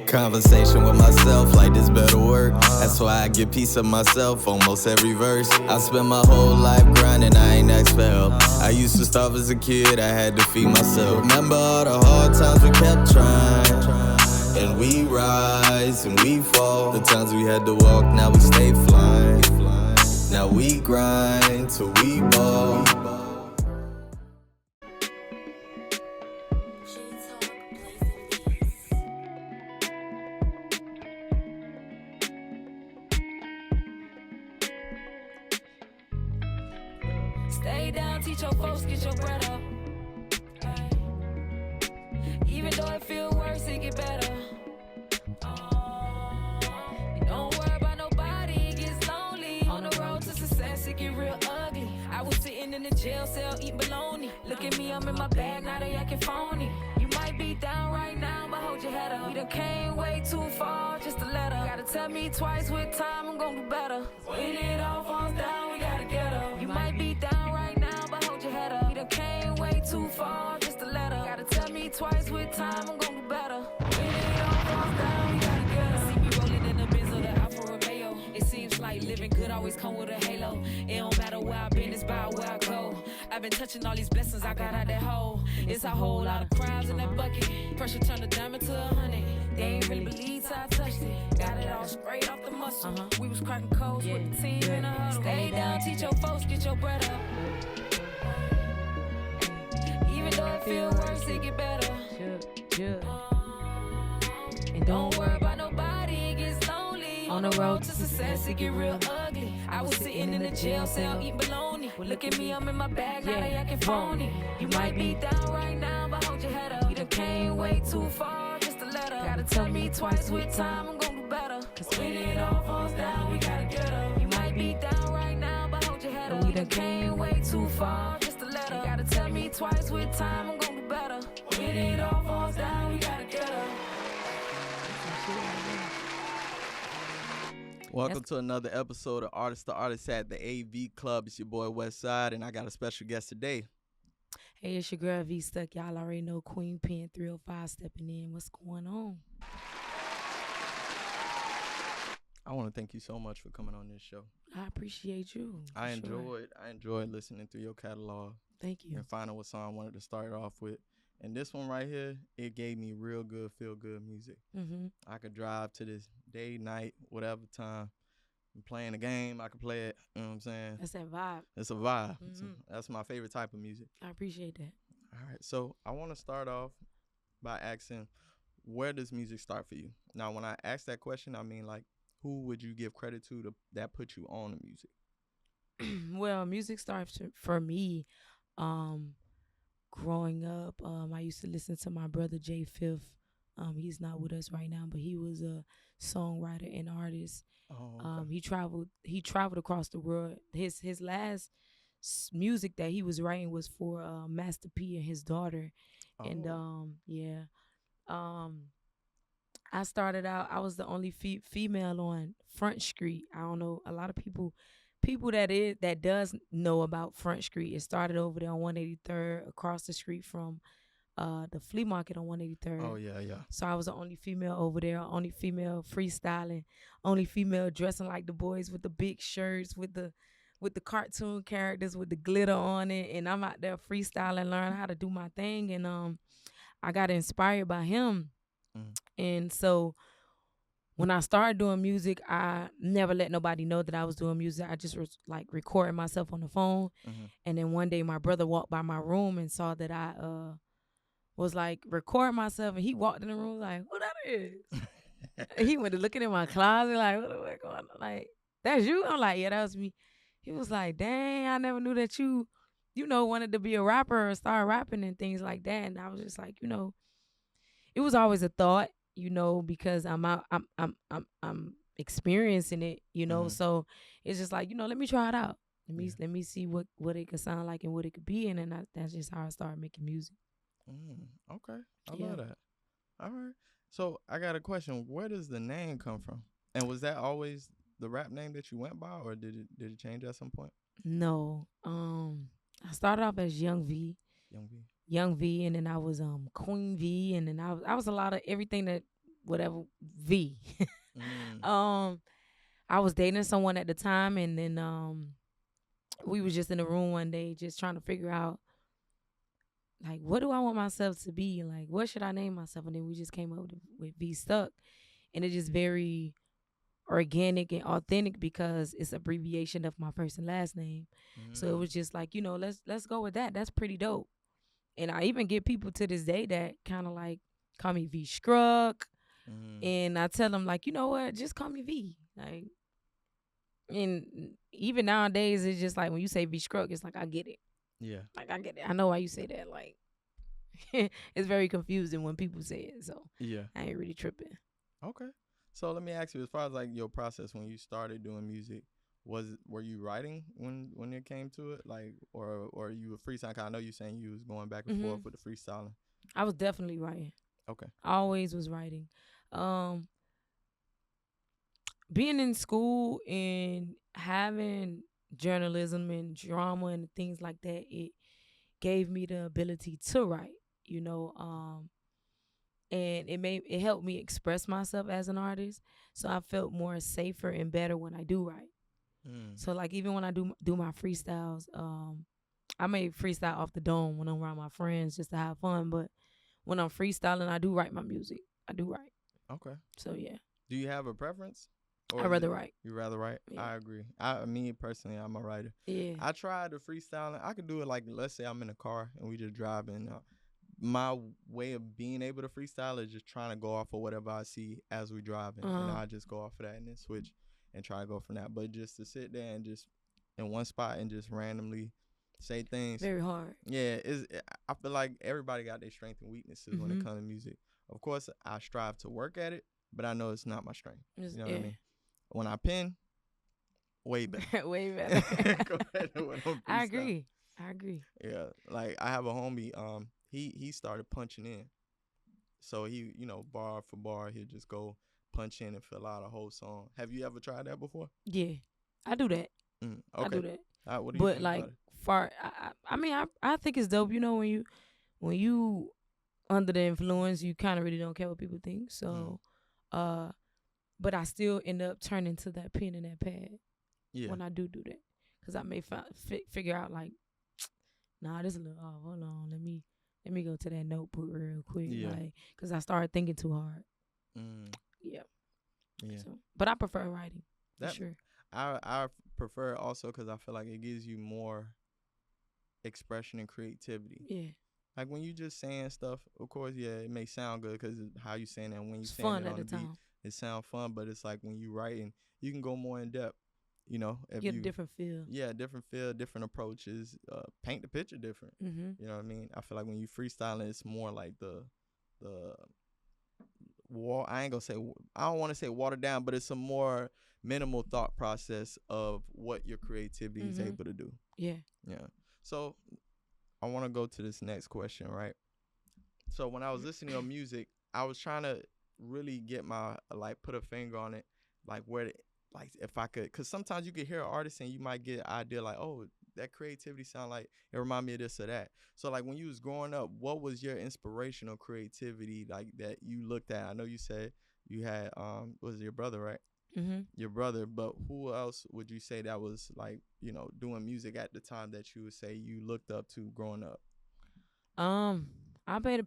Conversation with myself like this better work. That's why I get peace of myself almost every verse. I spent my whole life grinding, I ain't asked for help. I used to starve as a kid, I had to feed myself. Remember all the hard times we kept trying, and we rise and we fall. The times we had to walk, now we stay flying. Now we grind till we ball. Stay down, teach your folks, get your bread up. Ay. Even though it feel worse, it get better. And don't worry about nobody, it gets lonely. On the road to success, it get real ugly. I was sitting in the jail cell eating bologna. Look at me, I'm in my bag, now they acting phony. You might be down right now, but hold your head up. We done came way too far, just a letter. Gotta tell me twice with time, I'm gonna do better. When it all falls down, we gotta get up. You might be down right now, but hold your head up. We done came way too far, just a letter. Gotta tell me twice with time, I'm gonna do better. When it all falls down, we gotta get up. See me rolling in the Benz of the Alfa Romeo. It seems like living good always come with a halo. It don't matter where I've been, it's about where I go. I've been touching all these blessings I got out that hole. It's a whole lot of crabs in that bucket. Pressure turned a diamond to 100. They ain't really believe till I touched it. Got it all straight off the muscle. We was cracking codes with the team in a huddle. Stay down, teach your folks, get your bread up. Even though it feel worse, it get better. And don't worry about nobody, it gets lonely. On the road to success, it get real ugly. I was sitting in the jail cell eating bologna. Look at me, I'm in my bag, now they acting phony. You might be down right now, but hold your head up. We done came way too far, just a letter. Gotta tell me twice with time, I'm gonna do better. Cause when it all falls down, we gotta get up. You might be down right now, but hold your head up. We done came way too far, just a letter. Gotta tell me twice with time, I'm gonna do better. When it all falls down, we gotta get up. Welcome to another episode of Artist to Artist at the AV Club. It's your boy Westside, and I got a special guest today. Hey, it's your girl V Stuck. Y'all already know Queen Pen 305 stepping in. What's going on? I want to thank you so much for coming on this show. I appreciate you. I enjoyed listening through your catalog. Thank you. And finding what song I wanted to start off with. And this one right here, it gave me real good, feel good music. Mm-hmm. I could drive to this day, night, whatever time. I'm playing a game, I could play it. You know what I'm saying? That's that vibe. It's a vibe. Mm-hmm. That's my favorite type of music. I appreciate that. All right, so I want to start off by asking, where does music start for you? Now, when I ask that question, I mean, like, who would you give credit to that put you on the music? Well, music starts for me. Growing up, I used to listen to my brother Jay Fifth. He's not with us right now, but he was a songwriter and artist. Oh, okay. He traveled across the world. His last music that he was writing was for Master P and his daughter. Oh. And I started out, I was the only female on Front Street. I don't know, a lot of people that does know about Front Street. It started over there on 183rd, across the street from the flea market on 183rd. Oh, yeah. So I was the only female over there, only female freestyling, only female dressing like the boys with the big shirts, with the cartoon characters, with the glitter on it. And I'm out there freestyling, learning how to do my thing. And I got inspired by him. Mm. And so when I started doing music, I never let nobody know that I was doing music. I just was like recording myself on the phone. Mm-hmm. And then one day my brother walked by my room and saw that I was like recording myself, and he walked in the room like, "Who that is?" He went to looking in my closet like, "What going on?" Like, "That's you?" I'm like, "Yeah, that was me." He was like, "Dang, I never knew that you wanted to be a rapper or start rapping and things like that." And I was just like, it was always a thought, because I'm experiencing it, Mm-hmm. So it's just like, let me try it out. Let me see what it could sound like and what it could be, and then that's just how I started making music. Okay, I love that. All right, so I got a question. Where does the name come from? And was that always the rap name that you went by, or did it change at some point? No, I started off as Young V, and then I was Queen V, and then I was a lot of everything that whatever V. Mm. I was dating someone at the time, and then we was just in the room one day just trying to figure out, like, what do I want myself to be? Like, what should I name myself? And then we just came up with V Stuck. And it's just very organic and authentic because it's abbreviation of my first and last name. So it was just like, let's go with that. That's pretty dope. And I even get people to this day that kind of like call me V Struck. And I tell them, like, you know what? Just call me V. Like, and even nowadays, it's just like when you say V Struck, it's like, I get it. Yeah. Like, I get it. I know why you say that. Like, it's very confusing when people say it. So Yeah. I ain't really tripping. Okay. So let me ask you, as far as like your process when you started doing music, were you writing when it came to it, like, or you were freestyling? 'Cause I know you saying you was going back and forth with the freestyling. I was definitely writing. Okay. I always was writing. Being in school and having journalism and drama and things like that, it gave me the ability to write, and it helped me express myself as an artist. So I felt more safer and better when I do write. So like even when I do my freestyles, I may freestyle off the dome when I'm around my friends just to have fun. But when I'm freestyling, I do write my music. I do write. Okay. So yeah. Do you have a preference? I'd rather write. You rather write? Yeah. I agree. Me personally, I'm a writer. Yeah. I tried the freestyling. I could do it like, let's say I'm in a car and we just driving. My way of being able to freestyle is just trying to go off of whatever I see as we driving, and I just go off of that and then switch and try to go from that. But just to sit there and just in one spot and just randomly say things, very hard. Yeah, I feel like everybody got their strengths and weaknesses when it comes to music. Of course, I strive to work at it, but I know it's not my strength. You know what I mean? When I pen, way better. Way better. Compared to when I'm I freestyling. agree. Yeah, like I have a homie. He started punching in, so he bar for bar he'll just go punch in and fill out a whole song. Have you ever tried that before? Yeah, I do that. Okay. I do that. What do you think like about it? I mean, I think it's dope. When you under the influence, you kind of really don't care what people think. So, but I still end up turning to that pen and that pad when I do that, because I may figure out like, nah, this is a little off. Hold on, let me go to that notebook real quick, like, because I started thinking too hard. Yeah. So, but I prefer writing for sure. I prefer it also because I feel like it gives you more expression and creativity. Yeah. Like when you just saying stuff, of course, it may sound good because how you saying that. When you saying fun it at on the the beat, time. it sound fun. But it's like when you writing, you can go more in depth. If Get a different feel. Yeah, different feel, different approaches. Paint the picture different. You know what I mean? I feel like when you freestyling, it's more like the I ain't gonna say, I don't want to say watered down, but it's a more minimal thought process of what your creativity is able to do. Yeah. So I want to go to this next question, right? So when I was listening to music, I was trying to really get put a finger on it, like if I could, because sometimes you could hear an artist and you might get an idea like, oh, that creativity sound like it remind me of this or that. So like when you was growing up, what was your inspirational creativity like that you looked at? I know you said you had was it your brother, right? Your brother, but who else would you say that was like, doing music at the time that you would say you looked up to growing up? I paid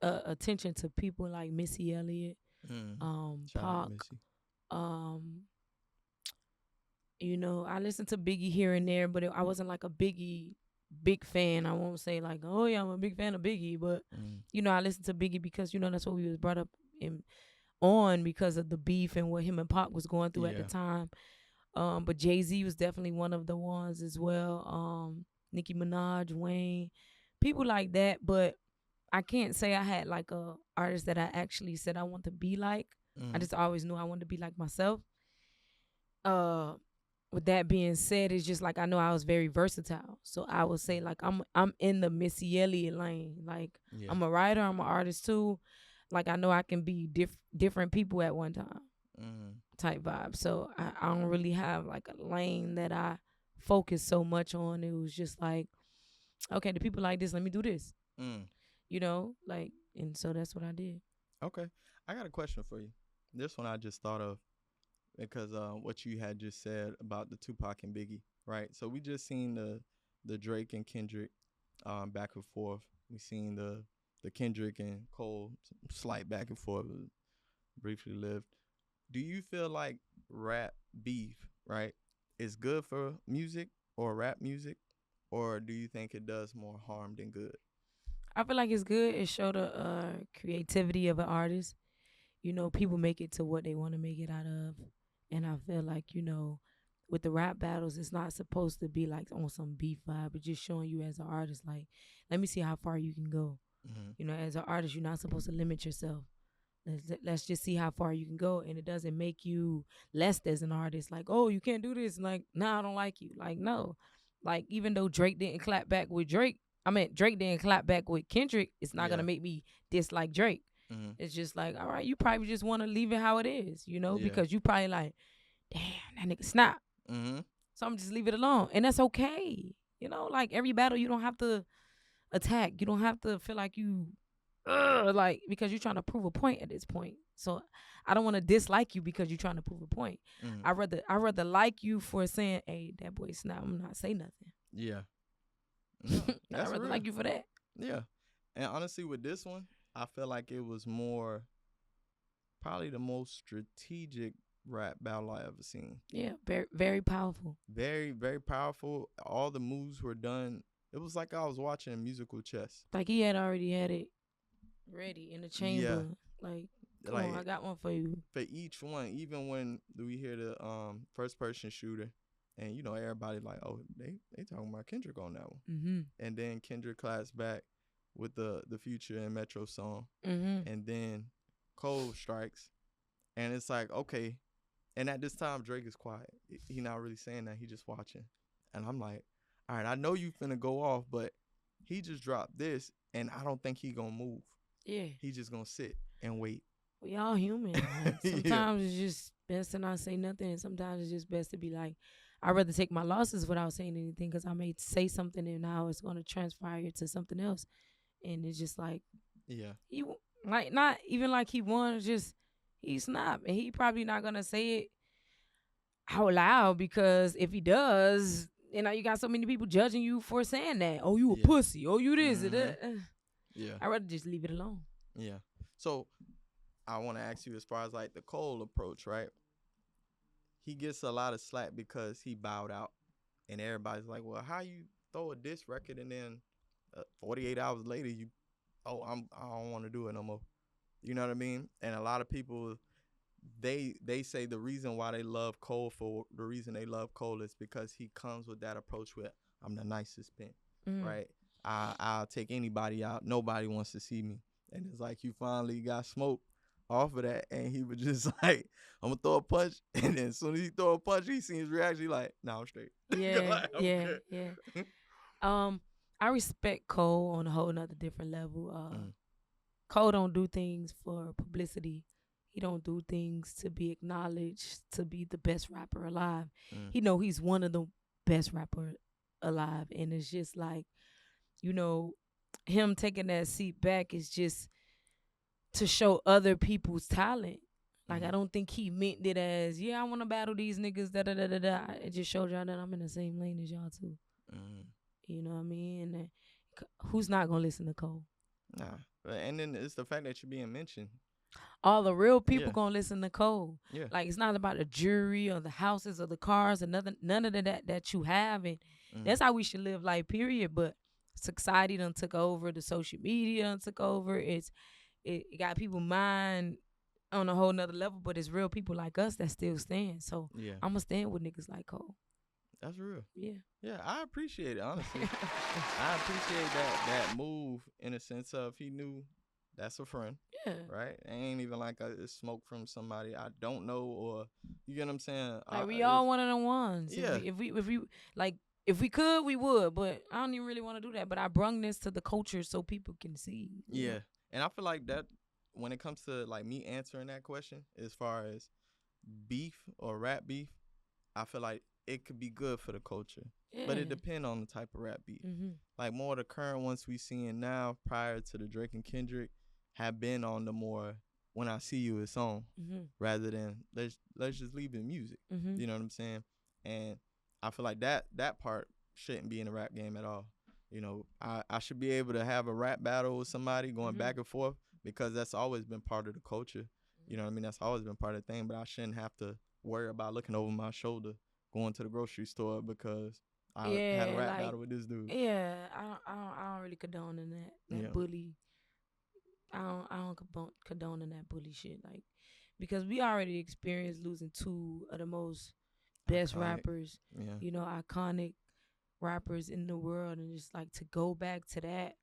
attention to people like Missy Elliott, Pac. I listened to Biggie here and there, but I wasn't like a big fan. I won't say like, oh yeah, I'm a big fan of Biggie, but I listened to Biggie because that's what we was brought up on because of the beef and what him and Pac was going through at the time. But Jay-Z was definitely one of the ones as well. Nicki Minaj, Wayne, people like that. But I can't say I had like a artist that I actually said I want to be like. I just always knew I wanted to be like myself. With that being said, it's just like I know I was very versatile. So I would say like I'm in the Missy Elliott lane. Like I'm a writer, I'm an artist too. Like I know I can be different people at one time. Type vibe. So I don't really have like a lane that I focus so much on. It was just like, okay, the people like this, let me do this. And so that's what I did. Okay. I got a question for you. This one I just thought of because what you had just said about the Tupac and Biggie, right? So we just seen the Drake and Kendrick back and forth. We seen the Kendrick and Cole slight back and forth, briefly lived. Do you feel like rap beef, right, is good for music or rap music, or do you think it does more harm than good? I feel like it's good. It showed the creativity of an artist. You know, people make it to what they want to make it out of. And I feel like, you know, with the rap battles, it's not supposed to be like on some beef vibe, but just showing you as an artist, like, let me see how far you can go. Mm-hmm. You know, as an artist, you're not supposed to limit yourself. Let's just see how far you can go. And it doesn't make you less as an artist. Like, oh, you can't do this. Like, nah, I don't like you. Like, no. Like, even though Drake didn't clap back with Drake, Drake didn't clap back with Kendrick, it's not going to make me dislike Drake. Mm-hmm. It's just like, all right, you probably just want to leave it how it is, you know, Yeah. because you probably like, damn, that nigga snap. Mm-hmm. So I'm just leave it alone. And that's okay. You know, like every battle, you don't have to attack. You don't have to feel like you, like, because you're trying to prove a point at this point. So I don't want to dislike you because you're trying to prove a point. Mm-hmm. I rather like you for saying, hey, that boy snap. I'm not say nothing. Yeah. No, I that's rather real. like you for that. Yeah. And honestly, with this one, I feel like it was more probably the most strategic rap battle I ever seen. Yeah, very, very powerful. Very, very powerful. All the moves were done. It was like I was watching musical chess. Like he had already had it ready in the chamber. Like, come Like, on, I got one for you. For each one, even when we hear the first person shooter, and you know everybody like, oh, they talking about Kendrick on that one. Mm-hmm. And then Kendrick claps back with the Future and Metro song. Mm-hmm. And then Cole strikes, and it's like, okay. And at this time, Drake is quiet. He not really saying that. He just watching. And I'm like, all right, I know you finna go off, but he just dropped this, and I don't think he gonna move. Yeah. He just gonna sit and wait. We all human. Like, sometimes it's just best to not say nothing, and sometimes it's just best to be like, I'd rather take my losses without saying anything because I may say something and now it's going to transpire to something else. And it's just like, yeah, he like not even like he won. It's just he's not, and he probably not gonna say it out loud because if he does, you know, you got so many people judging you for saying that. Oh, you a pussy. Oh, you this. Yeah. I'd rather just leave it alone. Yeah. So I want to ask you as far as like the Cole approach, right? He gets a lot of slack because he bowed out, and everybody's like, well, how you throw a diss record and then 48 hours later I don't want to do it no more. You know what I mean? And a lot of people, they say the reason why they love Cole is because he comes with that approach with, I'm the nicest pimp, right? I'll take anybody out. Nobody wants to see me. And it's like you finally got smoked off of that, and he was just like, I'm gonna throw a punch, and then as soon as he throw a punch, he sees reaction like, nah, I'm straight. Yeah, like, yeah. I respect Cole on a whole nother different level. Cole don't do things for publicity. He don't do things to be acknowledged, to be the best rapper alive. He know he's one of the best rapper alive, and it's just like, you know, him taking that seat back is just to show other people's talent. Like, I don't think he meant it as, yeah, I want to battle these niggas, da-da-da-da-da. It just showed y'all that I'm in the same lane as y'all, too. You know what I mean? And who's not going to listen to Cole? Nah. And then it's the fact that you're being mentioned. All the real people going to listen to Cole. Yeah. Like, it's not about the jewelry or the houses or the cars or none of that you have. And that's how we should live life, period. But society done took over. The social media done took over. It got people mind on a whole nother level, but it's real people like us that still stand. So I'm going to stand with niggas like Cole. That's real. Yeah. Yeah, I appreciate it, honestly. I appreciate that move in a sense of he knew that's a friend. Yeah. Right? It ain't even like a smoke from somebody I don't know, or you get what I'm saying? Like, we all one of them ones. Yeah. If we could, we would, but I don't even really want to do that. But I brung this to the culture so people can see. Yeah. Know? And I feel like that when it comes to like me answering that question as far as beef or rap beef, I feel like it could be good for the culture. Yeah. But it depends on the type of rap beef. Like more of the current ones we seeing now prior to the Drake and Kendrick have been on the more when I see you, it's on, Mm-hmm. rather than let's just leave it in music. Mm-hmm. You know what I'm saying? And I feel like that part shouldn't be in the rap game at all. You know, I should be able to have a rap battle with somebody going Mhm. back and forth, because that's always been part of the culture. You know what I mean? That's always been part of the thing. But I shouldn't have to worry about looking over my shoulder going to the grocery store because I had a Yeah, rap like battle with this dude. yeah, I don't really condone in that Yeah. bully. I don't condone in that bully shit. Like because we already experienced losing two of the most best Iconic. rappers, Yeah. iconic rappers in the world, and just like to go back to that.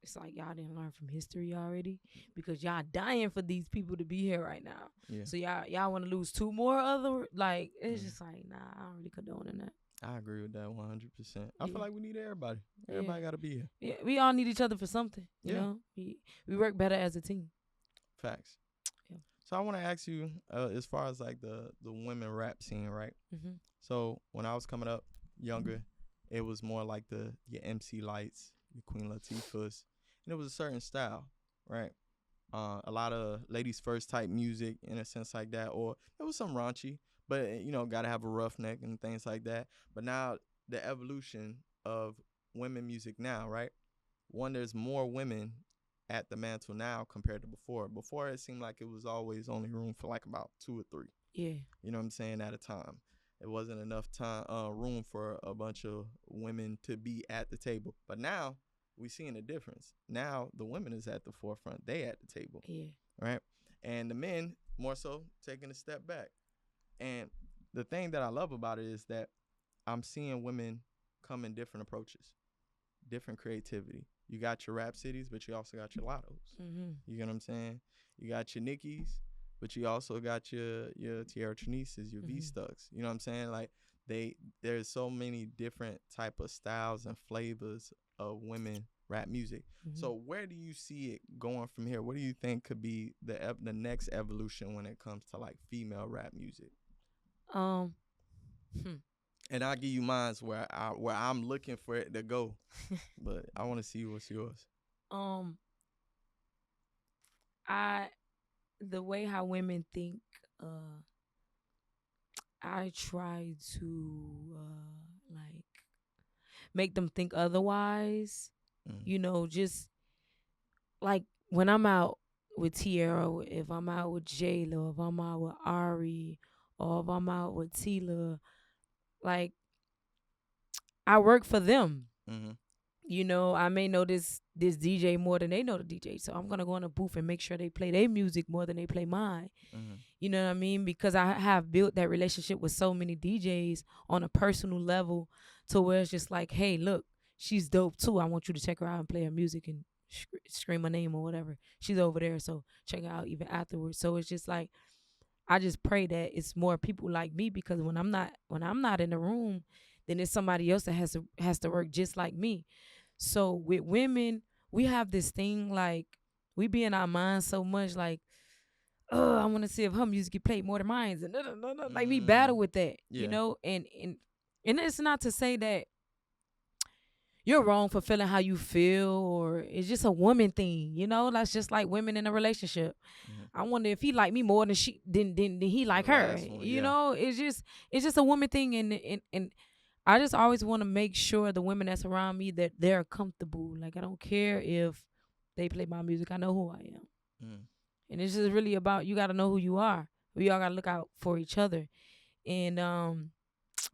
It's like y'all didn't learn from history already because y'all dying for these people to be here right now. Yeah. So y'all want to lose two more other like it's Mhm. just like nah, I don't really condone in that. I agree with that 100%. I Yeah. feel like we need everybody. Yeah. Everybody got to be here. Yeah, we all need each other for something. You Yeah. know, we work better as a team. Facts. Yeah. So I want to ask you, as far as like the women rap scene, right? Mm-hmm. So when I was coming up younger, it was more like your MC Lights, your Queen Latifahs, and it was a certain style, right? A lot of ladies first type music in a sense like that, or there was some raunchy, but gotta have a rough neck and things like that. But now the evolution of women music now, right? One, there's more women at the mantle now compared to before. Before it seemed like it was always only room for like about 2 or 3. Yeah. You know what I'm saying? At a time, it wasn't enough room for a bunch of women to be at the table. But now we seeing a difference. Now the women is at the forefront. They at the table, Yeah. right? And the men more so taking a step back. And the thing that I love about it is that I'm seeing women come in different approaches, different creativity. You got your rap cities, but you also got your lottos. Mm-hmm. You get what I'm saying? You got your Nickies, but you also got your Tierra Trinices, your V Stucks. You know what I'm saying? Like there's so many different type of styles and flavors of women rap music. Mm-hmm. So where do you see it going from here? What do you think could be the next evolution when it comes to like female rap music? And I'll give you mines where I'm looking for it to go, but I want to see what's yours. The way how women think, I try to like make them think otherwise. Just like when I'm out with Tierra, if I'm out with J-Lo, if I'm out with Ari, or if I'm out with Tila, like I work for them. I may know this DJ more than they know the DJ, so I'm gonna go in the booth and make sure they play their music more than they play mine. You know what I mean? Because I have built that relationship with so many DJs on a personal level, to where it's just like, hey, look, she's dope too. I want you to check her out and play her music and scream her name or whatever. She's over there, so check her out even afterwards. So it's just like, I just pray that it's more people like me, because when I'm not in the room, then it's somebody else that has to work just like me. So with women, we have this thing like we be in our minds so much like, oh, I want to see if her music get played more than mine, and like we battle with that, and it's not to say that you're wrong for feeling how you feel, or it's just a woman thing, that's just like women in a relationship. I wonder if he like me more than he like her. It's just a woman thing, and I just always want to make sure the women that's around me that they're comfortable. Like I don't care if they play my music. I know who I am. And it's just really about, you got to know who you are. We all got to look out for each other. And I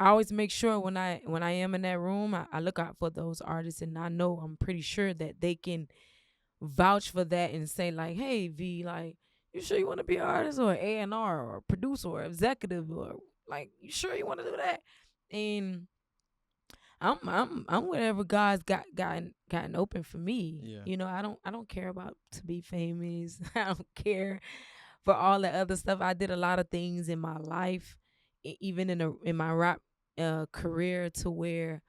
always make sure when I am in that room, I look out for those artists, and I'm pretty sure that they can vouch for that and say like, hey V, like, you sure you want to be an artist or A&R or a producer or executive, or like, you sure you want to do that? And I'm whatever God's gotten open for me. Yeah. I don't care about to be famous. I don't care for all the other stuff. I did a lot of things in my life, even in my rap career, to where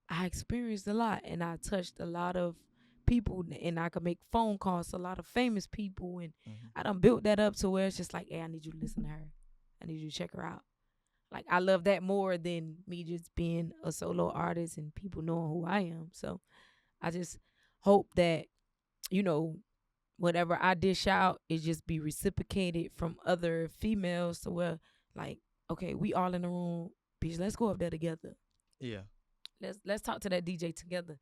I experienced a lot, and I touched a lot of people, and I could make phone calls to a lot of famous people, and I done built that up to where it's just like, hey, I need you to listen to her. I need you to check her out. Like, I love that more than me just being a solo artist and people knowing who I am. So I just hope that, whatever I dish out is just be reciprocated from other females to where like, okay, we all in the room, bitch, let's go up there together. Yeah. Let's talk to that DJ together.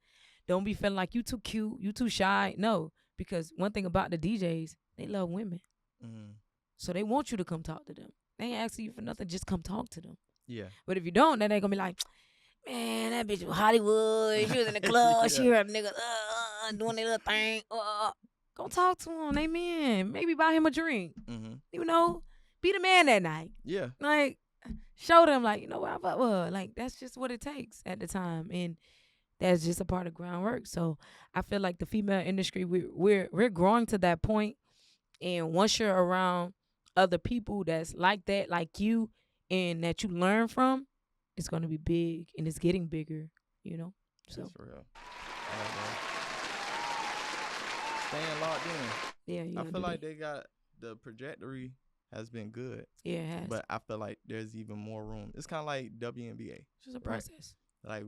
Don't be feeling like you too cute, you too shy. No, because one thing about the DJs, they love women. So they want you to come talk to them. They ain't asking you for nothing, just come talk to them. Yeah. But if you don't, then they gonna be like, man, that bitch was Hollywood. She was in the club. She heard a nigga doing their little thing. Go talk to him. They men. Maybe buy him a drink. You know, be the man that night. Yeah. Like, show them, like, you know what I fuck with. Like, that's just what it takes at the time. And that's just a part of groundwork. So I feel like the female industry, we're growing to that point. And once you're around other people that's like that, like you, and that you learn from, it's going to be big, and it's getting bigger, you know? So. That's real. Staying locked in. Yeah, I feel like they got the trajectory has been good. Yeah, it has. But I feel like there's even more room. It's kind of like WNBA. It's just a process. Right? Like,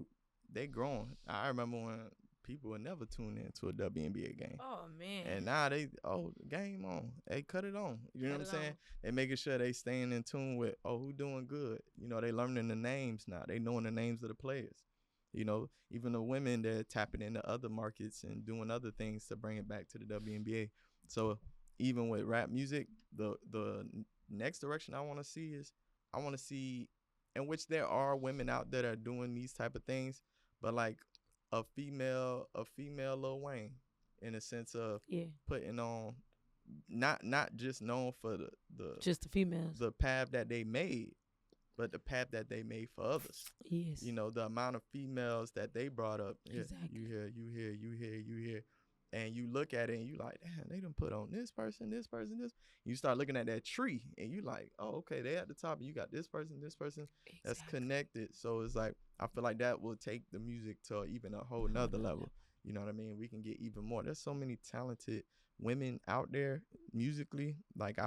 they growing. I remember when people would never tune in to a WNBA game. Oh, man. And now game on. They cut it on. You know what I'm saying? They making sure they staying in tune with, who doing good. You know, they learning the names now. They knowing the names of the players. You know, even the women, they're tapping into other markets and doing other things to bring it back to the WNBA. So even with rap music, the next direction I want to see is, I want to see, in which there are women out there that are doing these type of things, but like a female Lil Wayne, in a sense of putting on, not just known for just the females, the path that they made, but the path that they made for others. Yes. You know, the amount of females that they brought up. Exactly. You hear. And you look at it and you like, damn, they done put on this person. You start looking at that tree and you like, oh, okay, they at the top. And you got this person exactly. That's connected. So it's like, I feel like that will take the music to even a whole nother level. You know what I mean? We can get even more. There's so many talented women out there musically. Like,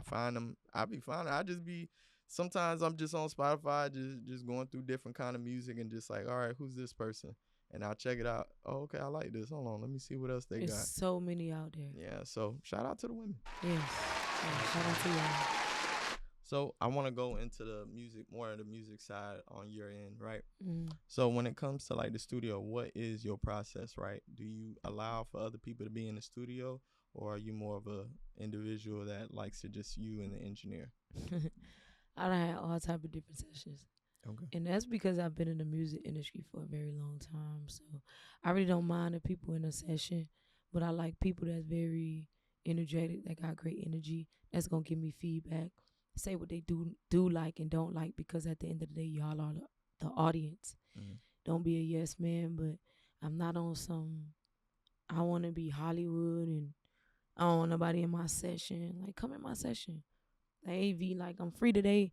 sometimes I'm just on Spotify, just going through different kind of music and just like, all right, who's this person? And I'll check it out. Oh, okay, I like this. Hold on, let me see what else they got. There's so many out there. Yeah, so shout out to the women. Yes. Yeah, shout out to y'all. So I want to go into the music, more of the music side on your end, right? Mm. So when it comes to like the studio, what is your process, right? Do you allow for other people to be in the studio, or are you more of a individual that likes to just you and the engineer? I done had all type of different sessions. Okay. And that's because I've been in the music industry for a very long time. So I really don't mind the people in a session, but I like people that's very energetic, that got great energy, that's going to give me feedback, say what they do like and don't like, because at the end of the day, y'all are the audience. Mm-hmm. Don't be a yes man, but I'm not on some, I want to be Hollywood and I don't want nobody in my session. Like, come in my session. Like, AV, like, I'm free today.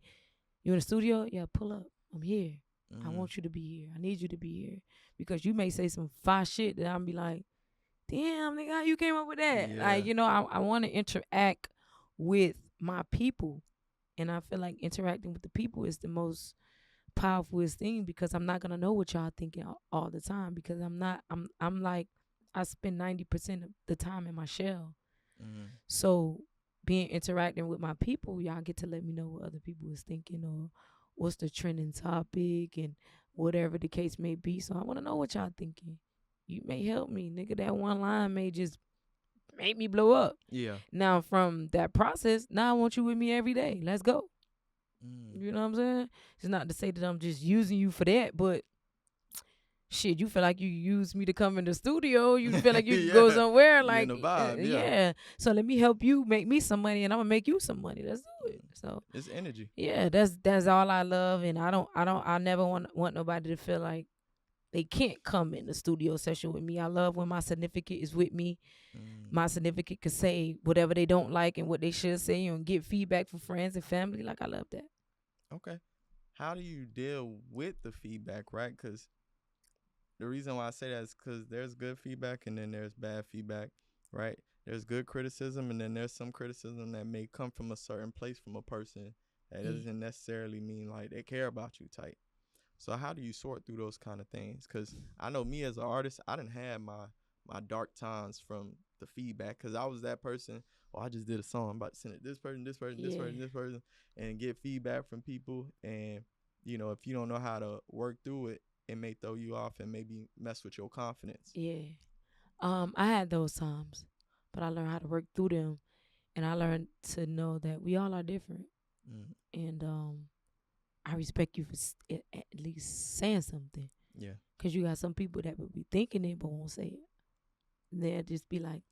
You in the studio? Yeah, pull up. I'm here. Mm-hmm. I want you to be here. I need you to be here. Because you may say some fire shit that I'm be like, damn, nigga, how you came up with that? Yeah. Like, you know, I want to interact with my people. And I feel like interacting with the people is the most powerful thing, because I'm not going to know what y'all thinking all the time, because I'm like, I spend 90% of the time in my shell. Mm-hmm. So interacting with my people, y'all get to let me know what other people is thinking, or what's the trending topic, and whatever the case may be. So I want to know what y'all thinking. You may help me, nigga. That one line may just make me blow up. Yeah. Now from that process, now I want you with me every day. Let's go. You know what I'm saying? It's not to say that I'm just using you for that, but shit, you feel like you use me to come in the studio. You feel like you can go somewhere. Like, the vibe, yeah. So let me help you make me some money, and I'm gonna make you some money. Let's do it. So it's energy. Yeah, that's all I love, and I never want nobody to feel like they can't come in the studio session with me. I love when my significant is with me. My significant can say whatever they don't like and what they should say, and get feedback from friends and family. Like, I love that. Okay. How do you deal with the feedback, right? Because the reason why I say that is because there's good feedback and then there's bad feedback, right? There's good criticism, and then there's some criticism that may come from a certain place from a person that doesn't necessarily mean like they care about you type. So how do you sort through those kind of things? Because I know me as an artist, I done had my my dark times from the feedback, because I was that person. Oh, I just did a song. I'm about to send it this person, this person, this Yeah. person, this person, and get feedback from people. And if you don't know how to work through it, it may throw you off and maybe mess with your confidence. Yeah. I had those times, but I learned how to work through them, and I learned to know that we all are different. Mm. And I respect you for at least saying something, Yeah. because you got some people that would be thinking it but won't say it. They'll just be like,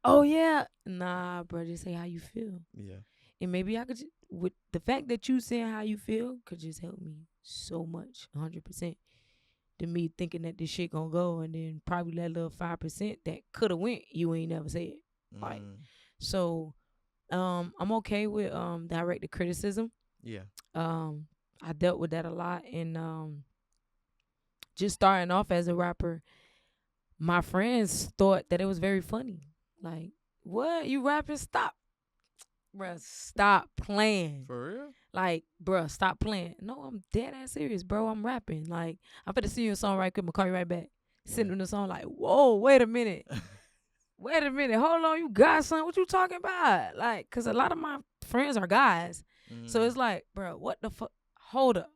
"Oh yeah, nah, bro, just say how you feel." Yeah. And maybe I could with the fact that you saying how you feel could just help me so much, 100%. Than me thinking that this shit gonna go, and then probably that little 5% that coulda went, you ain't never said. Like, so, I'm okay with directed criticism. Yeah. I dealt with that a lot, and just starting off as a rapper, my friends thought that it was very funny. Like, what, you rapping? Stop, bruh, stop playing. For real? Like, bruh, stop playing. No, I'm dead ass serious, bro. I'm rapping. Like, I'm finna see you a song right quick. I'm gonna call you right back. Sitting in the song like, whoa, wait a minute. Wait a minute. Hold on, you guys, son. What you talking about? Like, because a lot of my friends are guys. So it's like, bro, what the fuck? Hold up.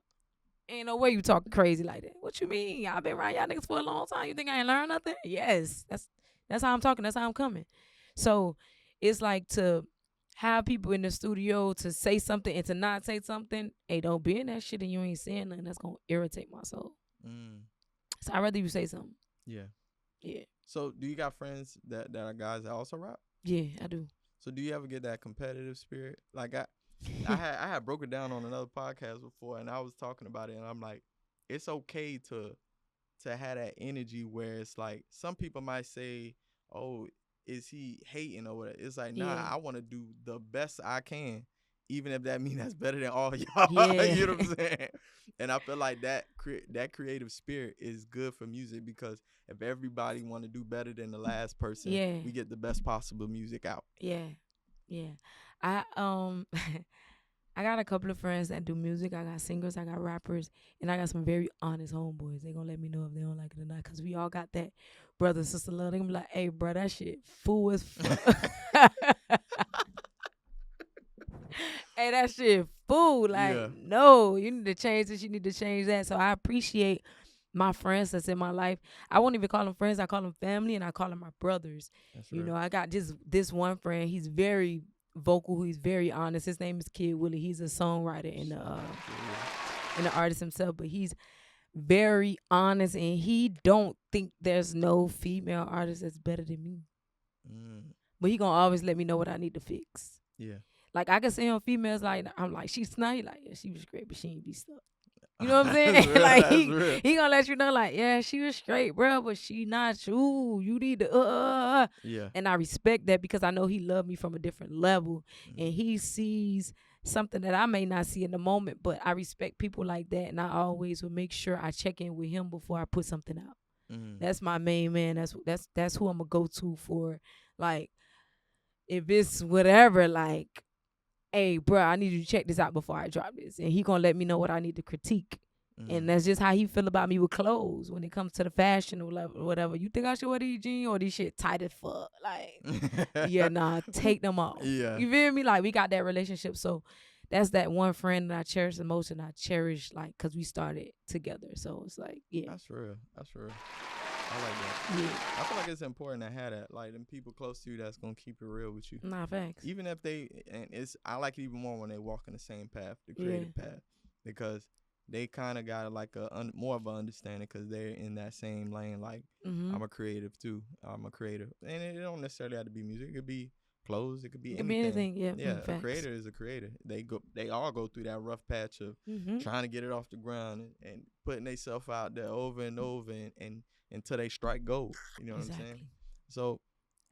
Ain't no way you talking crazy like that. What you mean? I've been around y'all niggas for a long time. You think I ain't learned nothing? Yes. That's how I'm talking. That's how I'm coming. So it's like to have people in the studio to say something and to not say something. Hey, don't be in that shit and you ain't saying nothing. That's going to irritate my soul. So I'd rather you say something. Yeah. Yeah. So do you got friends that are guys that also rap? Yeah, I do. So do you ever get that competitive spirit? Like I had broken down on another podcast before, and I was talking about it, and I'm like, it's okay to have that energy where it's like some people might say, oh, is he hating or whatever? It's like, nah, Yeah. I want to do the best I can, even if that means that's better than all y'all. Yeah. You know what I'm saying? And I feel like that creative spirit is good for music, because if everybody want to do better than the last person, Yeah. we get the best possible music out. Yeah. Yeah. I I got a couple of friends that do music. I got singers, I got rappers, and I got some very honest homeboys. They gonna let me know if they don't like it or not, because we all got that brother sister love. They gonna be like, hey, bro, that shit fool as fuck. Hey, that shit fool. Like, Yeah. no, you need to change this, you need to change that. So I appreciate my friends that's in my life. I won't even call them friends. I call them family, and I call them my brothers. That's You real. know, I got just this one friend. He's very vocal. He's very honest. His name is Kid Willie. He's a songwriter and the artist himself, but he's very honest, and he don't think there's no female artist that's better than me. But he gonna always let me know what I need to fix. Yeah. Like, I can say on females, like, I'm like, she's snotty, like, yeah, she was great, but she ain't be stuck. You know what I'm saying? Like, he gonna let you know, like, yeah, she was straight, bro, but she not you. You need to Yeah. And I respect that, because I know he loved me from a different level, and he sees something that I may not see in the moment. But I respect people like that, and I always will make sure I check in with him before I put something out. That's my main man. That's who I'm gonna go to for, like, if it's whatever, like, hey, bro, I need you to check this out before I drop this. And he gonna let me know what I need to critique. And that's just how he feel about me with clothes when it comes to the fashion or whatever. You think I should wear these jeans or these shit tight as fuck? Like, yeah, nah, take them off. Yeah. You feel me? Like, we got that relationship. So that's that one friend that I cherish the most, and I cherish, like, because we started together. So it's like, yeah. That's real. That's real. I like that. Yeah. I feel like it's important to have that, like, them people close to you that's gonna keep it real with you. Nah, facts. Even if I like it even more when they walk in the same path, the creative path, because they kind of got like more of an understanding, because they're in that same lane. Like, I'm a creative too. I'm a creative, and it don't necessarily have to be music. It could be clothes. It could be anything. Yeah. Yeah, a creator is a creator. They all go through that rough patch of trying to get it off the ground and putting themselves out there over and over and until they strike gold. You know what I'm saying? So,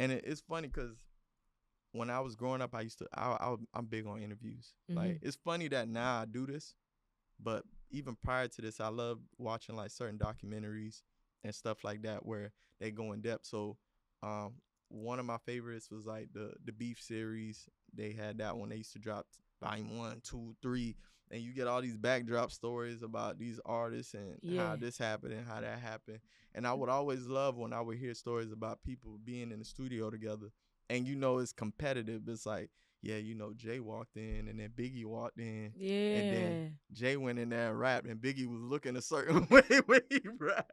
and it's funny, because when I was growing up, I'm big on interviews. Like, it's funny that now I do this, but even prior to this, I love watching like certain documentaries and stuff like that where they go in depth. So, one of my favorites was like the Beef series. They had that one. They used to drop volume 1, 2, 3, and you get all these backdrop stories about these artists and how this happened and how that happened. And I would always love when I would hear stories about people being in the studio together, and it's competitive. It's like, yeah, Jay walked in, and then Biggie walked in, and then Jay went in there and rapped, and Biggie was looking a certain way when he rapped,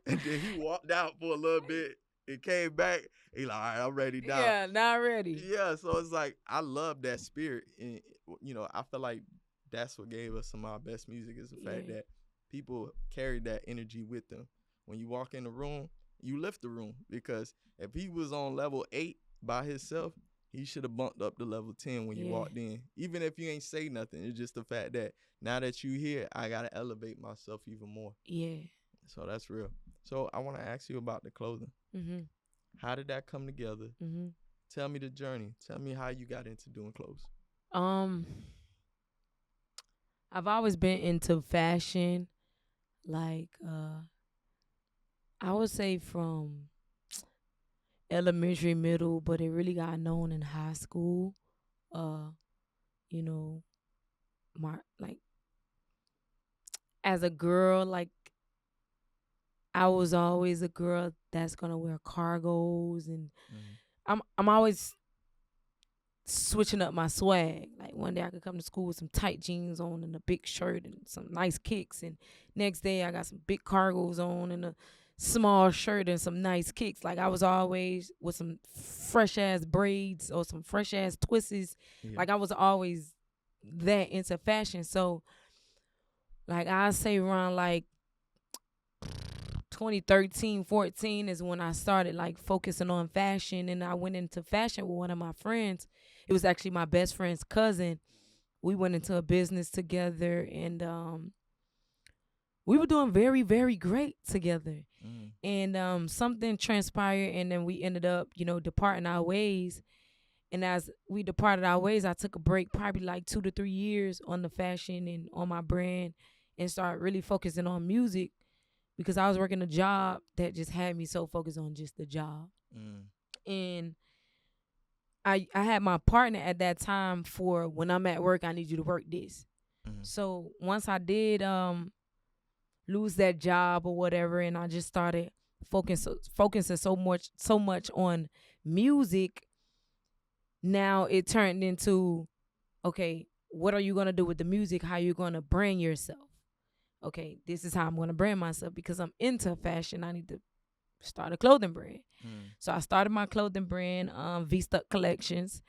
and then he walked out for a little bit and came back. He like, all right, I'm ready now. Yeah, not ready. Yeah, so it's like I love that spirit, and I feel like that's what gave us some of our best music is the fact that people carry that energy with them. When you walk in the room, you lift the room, because if he was on level 8 by himself, he should have bumped up to level 10 when you walked in. Even if you ain't say nothing, it's just the fact that now that you here, I gotta elevate myself even more. Yeah. So that's real. So I want to ask you about the clothing. Mm-hmm. How did that come together? Mm-hmm. Tell me the journey. Tell me how you got into doing clothes. I've always been into fashion, like I would say from elementary, middle, but it really got known in high school. My as a girl, like I was always a girl that's gonna wear cargos, and I'm always switching up my swag. Like one day I could come to school with some tight jeans on and a big shirt and some nice kicks, and next day I got some big cargos on and a small shirt and some nice kicks. Like I was always with some fresh ass braids or some fresh ass twists. Like I was always that into fashion. So like I say around like 2013, 14 is when I started like focusing on fashion, and I went into fashion with one of my friends. It was actually my best friend's cousin. We went into a business together, and we were doing very, very great together. And something transpired, and then we ended up, departing our ways. And as we departed our ways, I took a break, probably like 2 to 3 years on the fashion and on my brand, and started really focusing on music, because I was working a job that just had me so focused on just the job. And I had my partner at that time for when I'm at work, I need you to work this. So once I did lose that job or whatever, and I just started focusing so much on music, now it turned into, okay, what are you going to do with the music? How are you going to brand yourself? Okay, this is how I'm going to brand myself, because I'm into fashion. I need to start a clothing brand. So I started my clothing brand, V-Stuck Collections.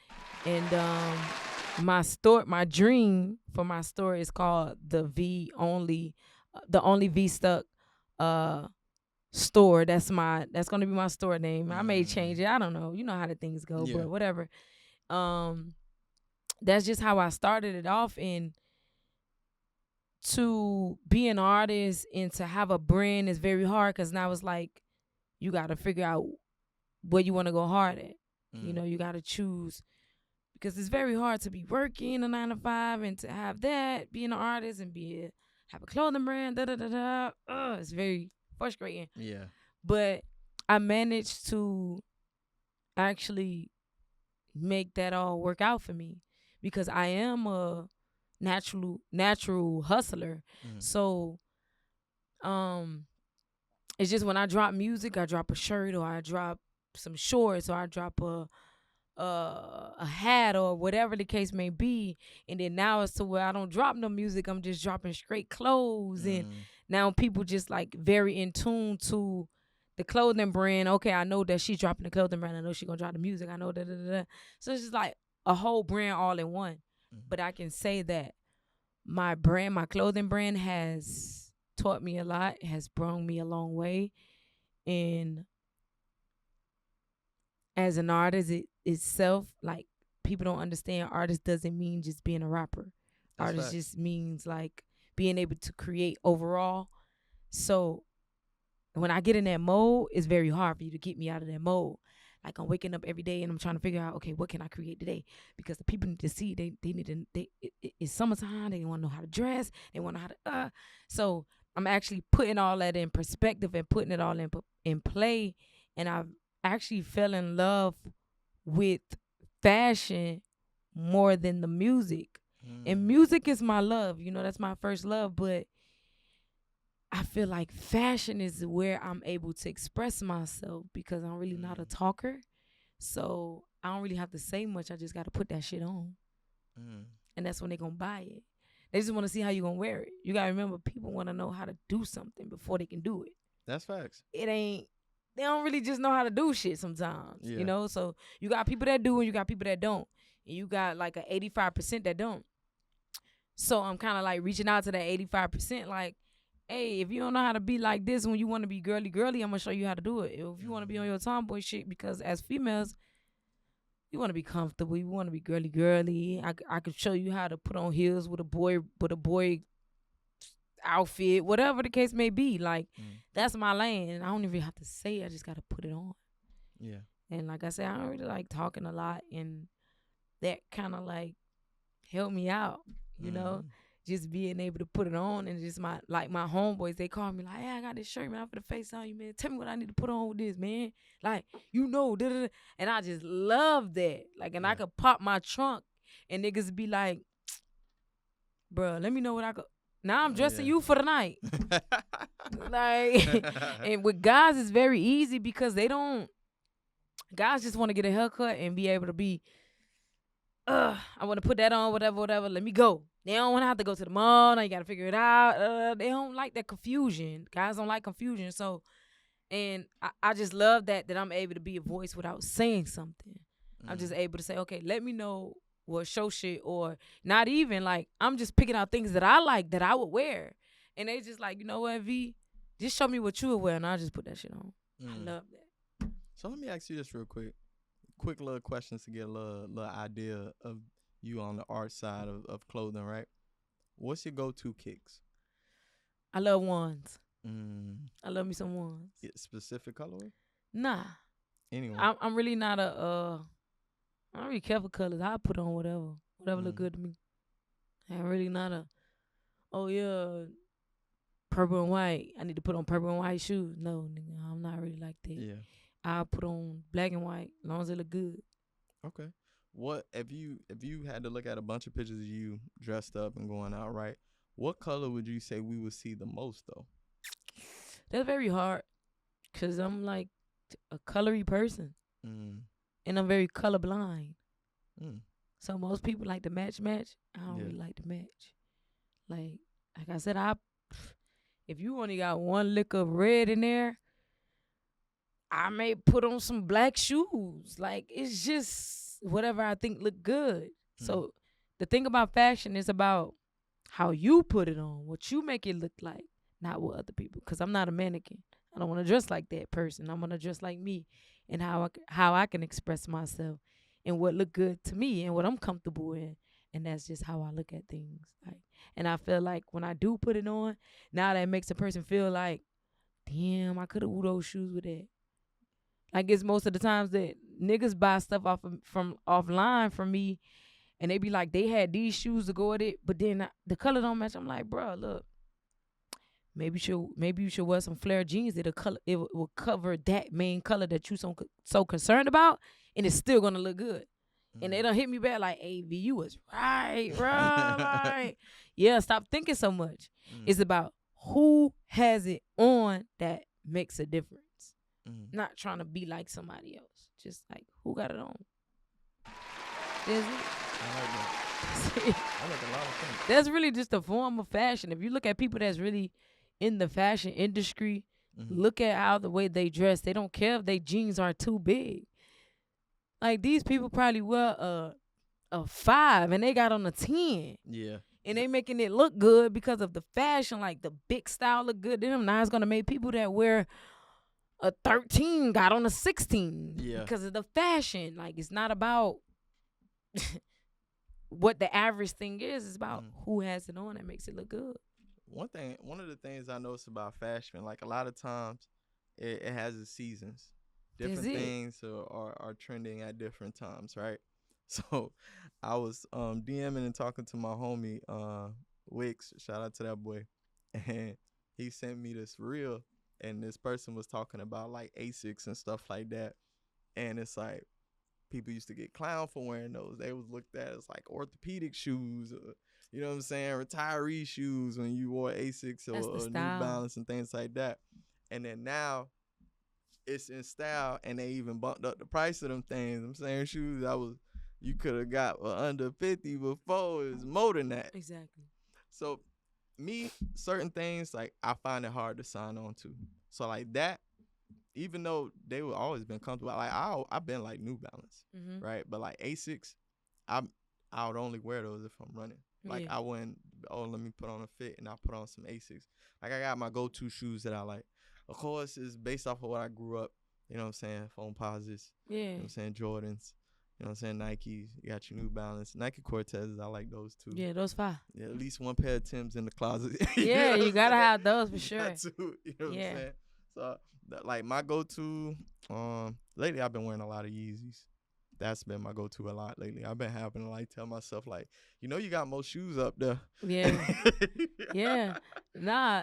And my dream for my store is called the only V-Stuck store. That's going to be my store name. I may change it. I don't know. You know how the things go, but whatever. That's just how I started it off. And to be an artist and to have a brand is very hard, because now it's like you got to figure out where you want to go hard at. You got to choose, because it's very hard to be working a 9 to 5 and to have that, being an artist and have a clothing brand. It's very frustrating. Yeah. But I managed to actually make that all work out for me, because I am a natural hustler. So it's just when I drop music, I drop a shirt, or I drop some shorts, or I drop a hat, or whatever the case may be. And then now it's to where I don't drop no music, I'm just dropping straight clothes. And now people just like very in tune to the clothing brand. Okay, I know that she's dropping the clothing brand, I know she's gonna drop the music, I know that. So it's just like a whole brand all in one. But I can say that my clothing brand has taught me a lot, has brought me a long way. And as an artist itself, like, people don't understand artist doesn't mean just being a rapper. Artist just means like being able to create overall. So when I get in that mode, it's very hard for you to get me out of that mode. Like, I'm waking up every day and I'm trying to figure out, okay, what can I create today? Because the people need to see, it's summertime, they want to know how to dress, they want to know how to, So I'm actually putting all that in perspective and putting it all in play. And I've actually fell in love with fashion more than the music. And music is my love, you know, that's my first love, but I feel like fashion is where I'm able to express myself because I'm really not a talker. So I don't really have to say much. I just got to put that shit on. And that's when they going to buy it. They just want to see how you going to wear it. You got to remember, people want to know how to do something before they can do it. That's facts. They don't really just know how to do shit sometimes, you know? So you got people that do and you got people that don't. And you got like an 85% that don't. So I'm kind of like reaching out to that 85%, like, hey, if you don't know how to be like this when you want to be girly, I'm going to show you how to do it. If you want to be on your tomboy shit, because as females, you want to be comfortable. You want to be girly. I could show you how to put on heels with a boy outfit, whatever the case may be. Like, that's my lane. And I don't even have to say it. I just got to put it on. Yeah. And like I said, I don't really like talking a lot. And that kind of like helped me out, you know? Just being able to put it on. And just my homeboys, they call me like, hey, I got this shirt, man. I'm for the face on you, man. Tell me what I need to put on with this, man. Like, you know, da-da-da. And I just love that. Like, and I could pop my trunk and niggas be like, bruh, let me know what I could. Now I'm dressing you for the night. Like, and with guys, it's very easy because guys just want to get a haircut and be able to be, I want to put that on, whatever, let me go. They don't want to have to go to the mall. Now you got to figure it out. They don't like that confusion. Guys don't like confusion. So, and I just love that I'm able to be a voice without saying something. I'm just able to say, okay, let me know what show shit, or not even, like, I'm just picking out things that I like that I would wear. And they just like, you know what, V, just show me what you would wear, and I'll just put that shit on. I love that. So let me ask you this real quick. Quick little questions to get a little idea of you on the art side of clothing, right? What's your go-to kicks? I love ones. I love me some ones. Specific colorway? Nah. Anyway. I'm really not I don't really care for colors. I put on whatever look good to me. I'm really not purple and white. I need to put on purple and white shoes. No, nigga, I'm not really like that. Yeah. I put on black and white as long as it look good. Okay. What if you had to look at a bunch of pictures of you dressed up and going out, right? What color would you say we would see the most though? That's very hard, cause I'm like a colory person, and I'm very colorblind. So most people like to match. I don't really like to match. Like I said, if you only got one lick of red in there, I may put on some black shoes. Like, it's just whatever I think look good. So the thing about fashion is about how you put it on, what you make it look like, not what other people. Because I'm not a mannequin. I don't want to dress like that person. I want to dress like me, and how I can express myself and what look good to me and what I'm comfortable in. And that's just how I look at things. Like, and I feel like when I do put it on, now that makes a person feel like, damn, I could have wore those shoes with that. Like, it's most of the times that niggas buy stuff from offline from me, and they be like, they had these shoes to go with it, but then the color don't match. I'm like, bro, look, maybe you should wear some flare jeans. It will cover that main color that you so concerned about, and it's still gonna look good. And they done hit me back like, hey, V, you was right, bro. Like, yeah, stop thinking so much. It's about who has it on that makes a difference. Not trying to be like somebody else. Just like, who got it on? That's it. I like that. I like a lot of things. That's really just a form of fashion. If you look at people that's really in the fashion industry, look at how the way they dress. They don't care if their jeans are too big. Like, these people probably wear a 5 and they got on a 10. Yeah. And they making it look good because of the fashion. Like, the big style look good to them. Now it's going to make people that wear a 13 got on a 16 because of the fashion. Like, it's not about what the average thing is. It's about who has it on that makes it look good. One of the things I noticed about fashion, like, a lot of times it has its seasons. Different things are trending at different times, right? So I was DMing and talking to my homie Wix, shout out to that boy, and he sent me this reel, and this person was talking about like Asics and stuff like that, and it's like people used to get clowned for wearing those. They was looked at as like orthopedic shoes, or, you know what I'm saying, retiree shoes when you wore Asics or New Balance and things like that. And then now it's in style, and they even bumped up the price of them things. I'm saying shoes you could have got for under 50 before. It was more than that. Exactly. So certain things, like, I find it hard to sign on to. So like that, even though they were always been comfortable, like I've been like New Balance, right? But like Asics, I would only wear those if I'm running. Like I wouldn't, let me put on a fit and I put on some Asics. Like I got my go-to shoes that I like. Of course, it's based off of what I grew up, you know what I'm saying, foam posits, you know what I'm saying, Jordans, you know what I'm saying, Nikes, you got your New Balance, Nike Cortezes, I like those too. Yeah, those fire. Yeah, at least one pair of Timbs in the closet. Yeah, you gotta have those for sure. That too, you know what I'm saying? So, like my go-to, lately I've been wearing a lot of Yeezys. That's been my go-to a lot lately. I've been having to like tell myself like, you got more shoes up there. Yeah. Yeah. Nah,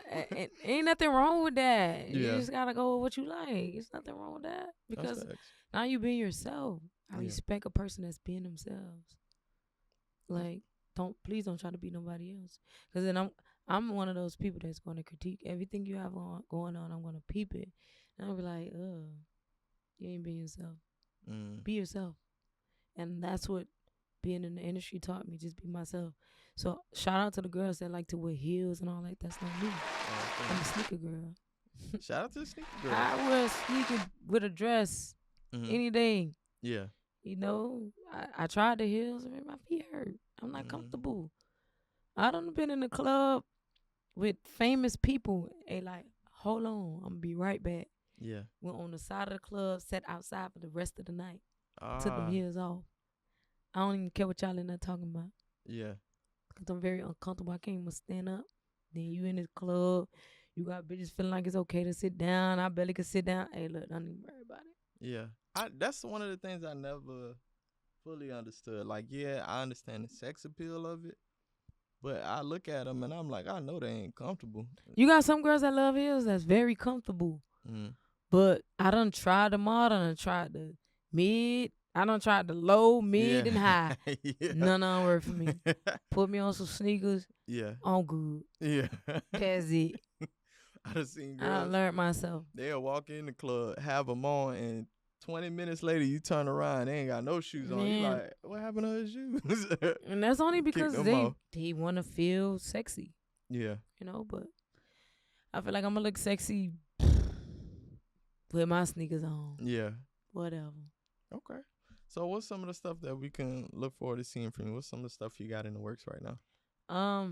ain't nothing wrong with that. Yeah. You just gotta go with what you like. There's nothing wrong with that. Because now you being yourself. I respect a person that's being themselves. Like, please don't try to be nobody else. Because then I'm one of those people that's going to critique everything you have going on. I'm going to peep it. And I'll be like, you ain't being yourself. Be yourself. And that's what being in the industry taught me. Just be myself. So shout out to the girls that like to wear heels and all that. That's not me. I'm a sneaker girl. Shout out to the sneaker girl. I wear a sneaker with a dress any day. Yeah. You know, I tried the heels and my feet hurt. I'm not comfortable. I done been in the club with famous people. They like, hold on, I'm gonna be right back. Yeah. Went on the side of the club, sat outside for the rest of the night. Took them heels off. I don't even care what y'all in there talking about. Yeah. Because I'm very uncomfortable. I can't even stand up. Then you in this club. You got bitches feeling like it's okay to sit down. I barely could sit down. Hey, look, don't even worry about it. Yeah. That's one of the things I never fully understood. Like, yeah, I understand the sex appeal of it. But I look at them and I'm like, I know they ain't comfortable. You got some girls that love heels that's very comfortable. But I done tried them all. I done tried the mid. I done tried the low, mid, and high. None of them work for me. Put me on some sneakers. Yeah. I'm good. Yeah. That's it. I done seen girls. I learned myself. They'll walk in the club, have them on, and 20 minutes later, you turn around, they ain't got no shoes on. You like, what happened to her shoes? And that's only because they want to feel sexy. Yeah. You know, but I feel like I'm going to look sexy with my sneakers on. Yeah. Whatever. Okay. So what's some of the stuff that we can look forward to seeing from you? What's some of the stuff you got in the works right now?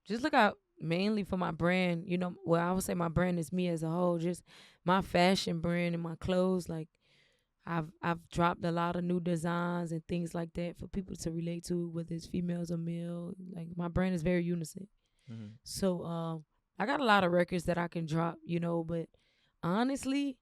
Just look out mainly for my brand. You know, well, I would say my brand is me as a whole. Just my fashion brand and my clothes. Like, I've dropped a lot of new designs and things like that for people to relate to, whether it's females or male. Like, my brand is very unison. So I got a lot of records that I can drop, you know, but honestly,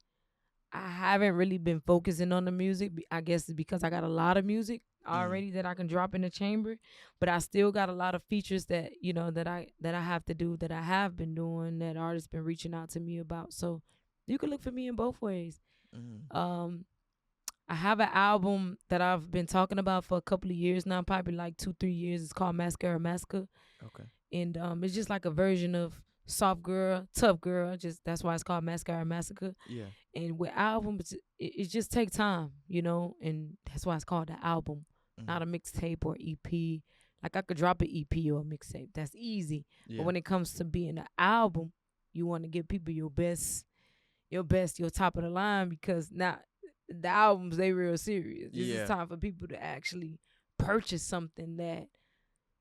I haven't really been focusing on the music. I guess it's because I got a lot of music already that I can drop in the chamber, but I still got a lot of features that, you know, that I have to do, that I have been doing, that artists been reaching out to me about. So you can look for me in both ways. I have an album that I've been talking about for a couple of years now, probably like 2-3 years. It's called Mascara Massacre. Okay. And it's just like a version of Soft Girl, Tough Girl. Just that's why it's called Mascara Massacre. Yeah. And with albums, it just takes time, you know, and that's why it's called the album, not a mixtape or EP. Like, I could drop an EP or a mixtape. That's easy. Yeah. But when it comes to being an album, you want to give people your best, your top of the line, because now the albums, they real serious. This is time for people to actually purchase something that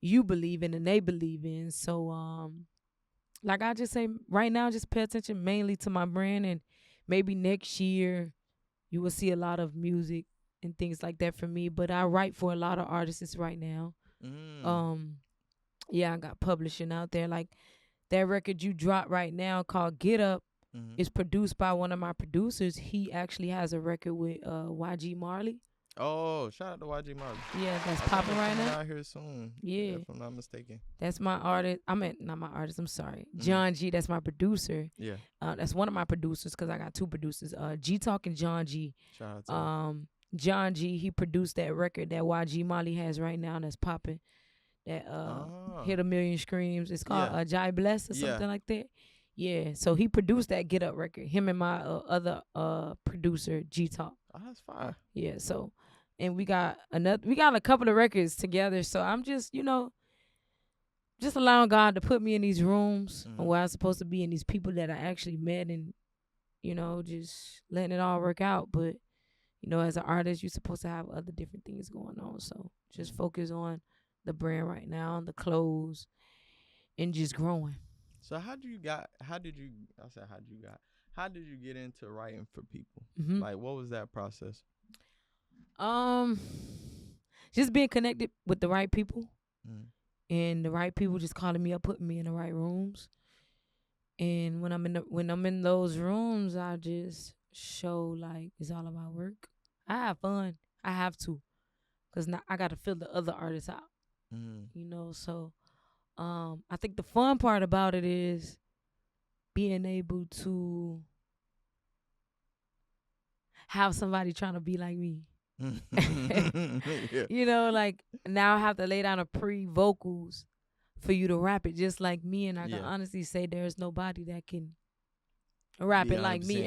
you believe in and they believe in. So, like I just say, right now, just pay attention mainly to my brand, and maybe next year you will see a lot of music and things like that from me. But I write for a lot of artists right now. Yeah, I got publishing out there. Like, that record you dropped right now called Get Up is produced by one of my producers. He actually has a record with YG Marley. Oh, shout out to YG Marley. Yeah, that's popping right now. Out here soon. Yeah, if I'm not mistaken. That's my artist. Not my artist. I'm sorry. John G. That's my producer. Yeah. That's one of my producers, because I got two producers. G Talk and John G. Shout out to him. John G, he produced that record that YG Molly has right now that's popping. That hit 1,000,000 streams. It's called Jai Bless or something like that. Yeah, so he produced that Get Up record. Him and my other producer G Talk. Oh, that's fine. Yeah, so and we got a couple of records together. So I'm just, just allowing God to put me in these rooms where I'm supposed to be, and these people that I actually met, and just letting it all work out. But as an artist, you're supposed to have other different things going on. So just focus on the brand right now, the clothes, and just growing. So how did you get into writing for people? Mm-hmm. Like, what was that process? Just being connected with the right people, and the right people just calling me up, putting me in the right rooms. And when I'm in those rooms, I just show like it's all about work. I have fun. I have to, cause now I gotta fill the other artists out. So I think the fun part about it is being able to have somebody trying to be like me. Yeah. Like now I have to lay down a pre-vocals for you to rap it just like me, and I can Yeah. honestly say there's nobody that can rap it like me.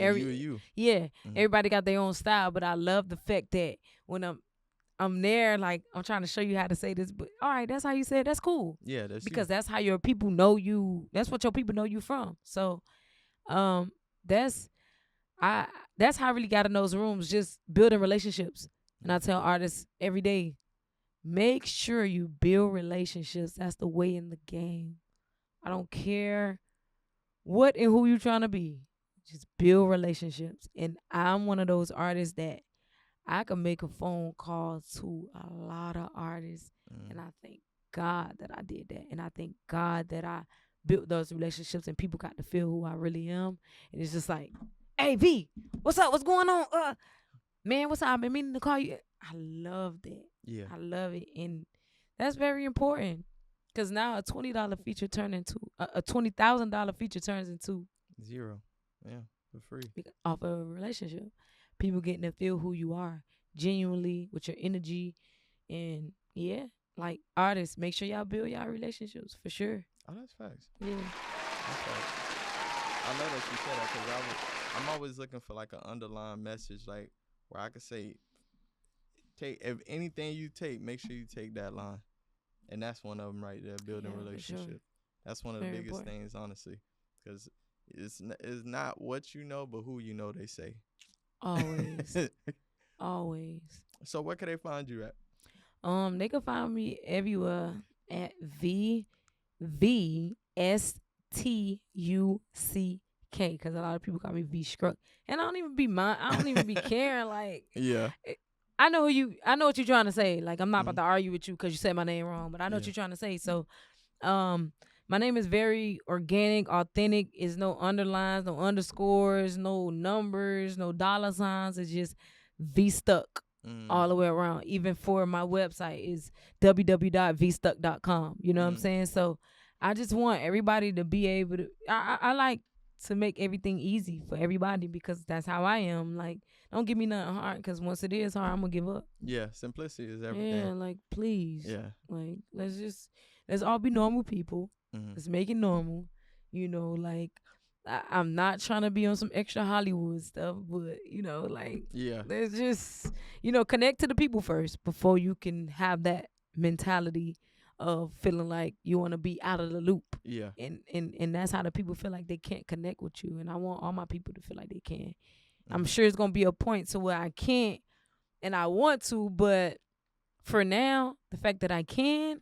You. Everybody got their own style, but I love the fact that when I'm there, like I'm trying to show you how to say this, but all right, that's how you say it. That's cool. Yeah, that's because that's how your people know you. That's what your people know you from. So, that's how I really got in those rooms, just building relationships. And I tell artists every day, make sure you build relationships. That's the way in the game. I don't care what and who you trying to be. Just build relationships. And I'm one of those artists that I can make a phone call to a lot of artists. And I thank God that I did that. And I thank God that I built those relationships and people got to feel who I really am. And it's just like, hey, V, what's up? What's going on? Man, what's up? I've been meaning to call you. I love that. Yeah. I love it. And that's very important. Because now a $20 feature turns into, a $20,000 feature turns into $0. Yeah, for free. Off of a relationship. People getting to feel who you are genuinely with your energy. And yeah, like artists, make sure y'all build y'all relationships for sure. Oh, that's facts. Yeah. That's facts. I love that you said that because I'm always looking for like an underlying message, like where I could say, if anything you take, make sure you take that line. And that's one of them right there, building relationships. Sure. That's one of the biggest things, honestly, because it's not what you know, but who you know, they say. Always. Always. So where can they find you at? They can find me everywhere at VSTUCK, because a lot of people call me V Struck. And I don't even be caring, like, yeah. I know what you're trying to say. Like, I'm not about to argue with you because you said my name wrong, but I know what you're trying to say. So, my name is very organic, authentic. It's no underlines, no underscores, no numbers, no dollar signs. It's just V Stuck all the way around. Even for my website is www.vstuck.com. You know what I'm saying? So I just want everybody to be able to. I like to make everything easy for everybody because that's how I am. Like, don't give me nothing hard because once it is hard, I'm gonna give up. Yeah, simplicity is everything. Yeah, like please. Yeah. Like let's all be normal people. Let's make it normal. Like I'm not trying to be on some extra Hollywood stuff, but like let's just connect to the people first before you can have that mentality of feeling like you want to be out of the loop. Yeah. And that's how the people feel like they can't connect with you. And I want all my people to feel like they can. I'm sure it's gonna be a point to where I can't and I want to, but for now, the fact that I can,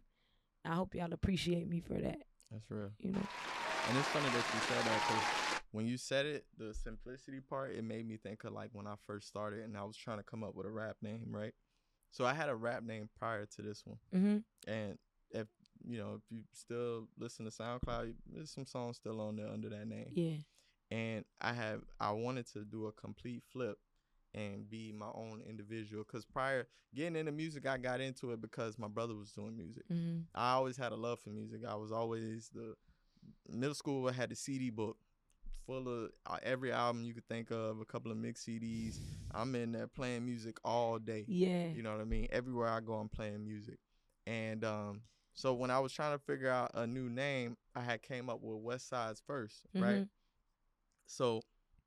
I hope y'all appreciate me for that. That's real. And it's funny that you said that because when you said it, the simplicity part, it made me think of like when I first started and I was trying to come up with a rap name, right? So I had a rap name prior to this one. And if you still listen to SoundCloud, there's some songs still on there under that name. Yeah. And I wanted to do a complete flip and be my own individual. Because prior getting into music, I got into it because my brother was doing music. I always had a love for music. I was always middle school. I had the CD book full of every album you could think of, a couple of mix CDs. I'm in there playing music all day. Yeah. You know what I mean? Everywhere I go, I'm playing music. And so when I was trying to figure out a new name, I had came up with West Sides first, right? So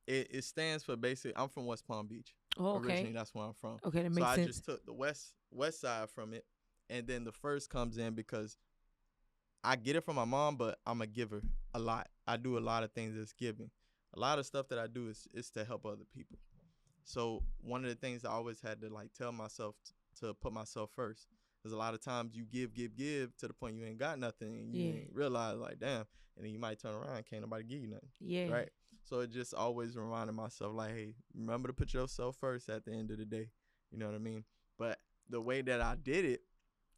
it stands for basically, I'm from West Palm Beach. Oh, okay. Originally, that's where I'm from. Okay, that so makes I sense. just took the west side from it, and then the first comes in because I get it from my mom, but I'm a giver a lot. I do a lot of things that's giving. A lot of stuff that I do is to help other people. So one of the things I always had to like tell myself to put myself first. Because a lot of times you give to the point you ain't got nothing and you ain't realize like, damn, and then you might turn around and can't nobody give you nothing. Yeah. Right? So it just always reminded myself like, hey, remember to put yourself first at the end of the day. You know what I mean? But the way that I did it,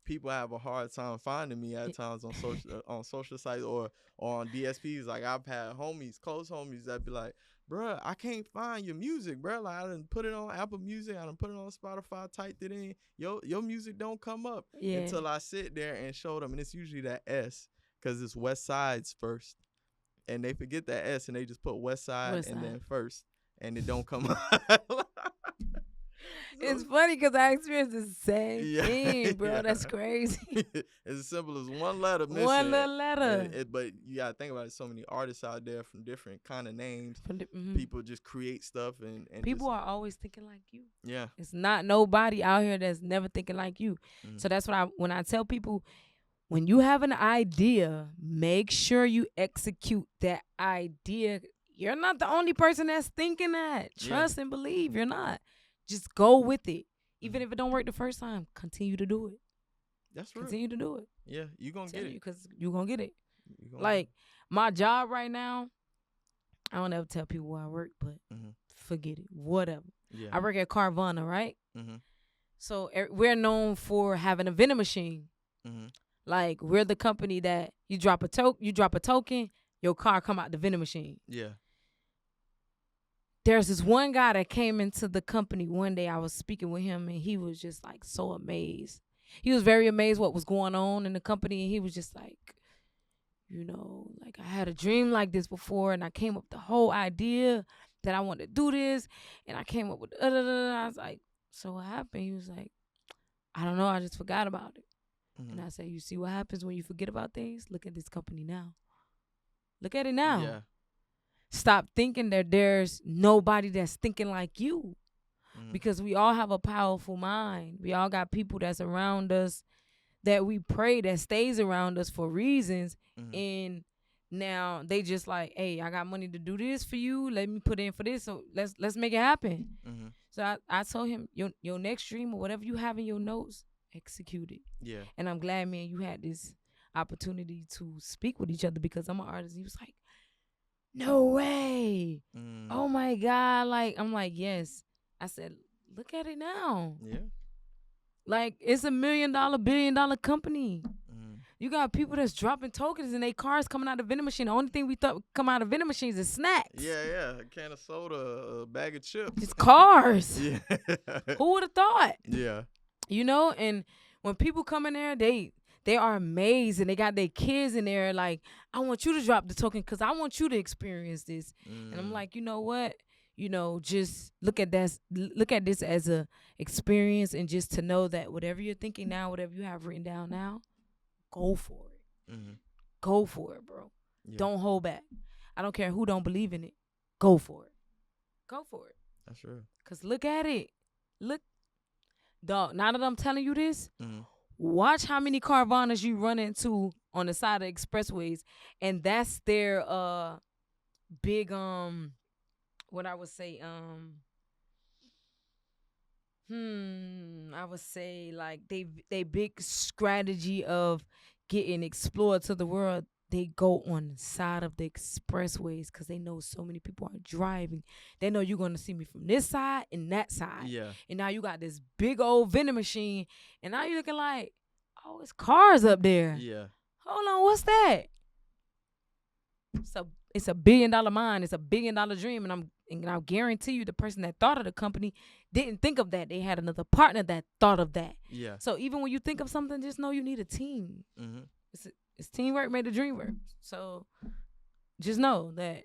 people have a hard time finding me at times on social sites or on DSPs. Like I've had close homies that be like, bruh, I can't find your music, bruh. Like I done put it on Apple Music, I done put it on Spotify, typed it in. Your music don't come up until I sit there and show them. And it's usually that S because it's West Sides first. And they forget that S and they just put West Side and then first. And it don't come up. It's funny because I experienced the same thing, bro. That's crazy. It's as simple as one letter missing. One little letter. But you got to think about it. So many artists out there from different kind of names. People just create stuff. and people are always thinking like you. Yeah. It's not nobody out here that's never thinking like you. So that's what when I tell people, when you have an idea, make sure you execute that idea. You're not the only person that's thinking that. Trust and believe. You're not. Just go with it. Even if it don't work the first time, continue to do it. That's right. Continue to do it. Yeah, you're going to get it. Because you're going to get it. Like, my job right now, I don't ever tell people where I work, but forget it. Whatever. Yeah. I work at Carvana, right? So we're known for having a vending machine. Like, we're the company that you drop a token, your car come out the vending machine. Yeah. There's this one guy that came into the company one day. I was speaking with him, and he was just, like, so amazed. He was very amazed what was going on in the company, and he was just like, you know, like, I had a dream like this before, and I came up with the whole idea that I wanted to do this, and I came up with I was like, so what happened? He was like, I don't know. I just forgot about it. And I said, you see what happens when you forget about things? Look at this company now. Look at it now. Yeah. Stop thinking that there's nobody that's thinking like you. Because we all have a powerful mind. We all got people that's around us that we pray that stays around us for reasons. And now they just like, hey, I got money to do this for you. Let me put in for this. So let's make it happen. So I told him, your next dream or whatever you have in your notes, execute it. Yeah. And I'm glad, man, you had this opportunity to speak with each other because I'm an artist. He was like, no way. Oh my God. Like, I'm like, yes. I said, look at it now. Yeah. Like, it's $1 million, $1 billion company. You got people that's dropping tokens and they cars coming out of the vending machine. The only thing we thought would come out of vending machines is snacks. Yeah. A can of soda, a bag of chips. It's cars. Yeah. Who would have thought? Yeah. You know, and when people come in there, they are amazed and they got their kids in there like, I want you to drop the token because I want you to experience this. And I'm like, you know what? You know, just look at this as a experience and just to know that whatever you're thinking now, whatever you have written down now, go for it. Go for it, bro. Yeah. Don't hold back. I don't care who don't believe in it. Go for it. Go for it. That's real. Because look at it. Look, dog, now that I'm telling you this, watch how many Carvanas you run into on the side of expressways. And that's their big, what I would say, I would say like they big strategy of getting explored to the world. They go on the side of the expressways because they know so many people are driving. They know you're going to see me from this side and that side. Yeah. And now you got this big old vending machine. And now you're looking like, oh, it's cars up there. Yeah. Hold on, what's that? It's a $1 billion mine. It's a $1 billion dream. And I'll guarantee you the person that thought of the company didn't think of that. They had another partner that thought of that. Yeah. So even when you think of something, just know you need a team. It's teamwork made the dream work. So just know that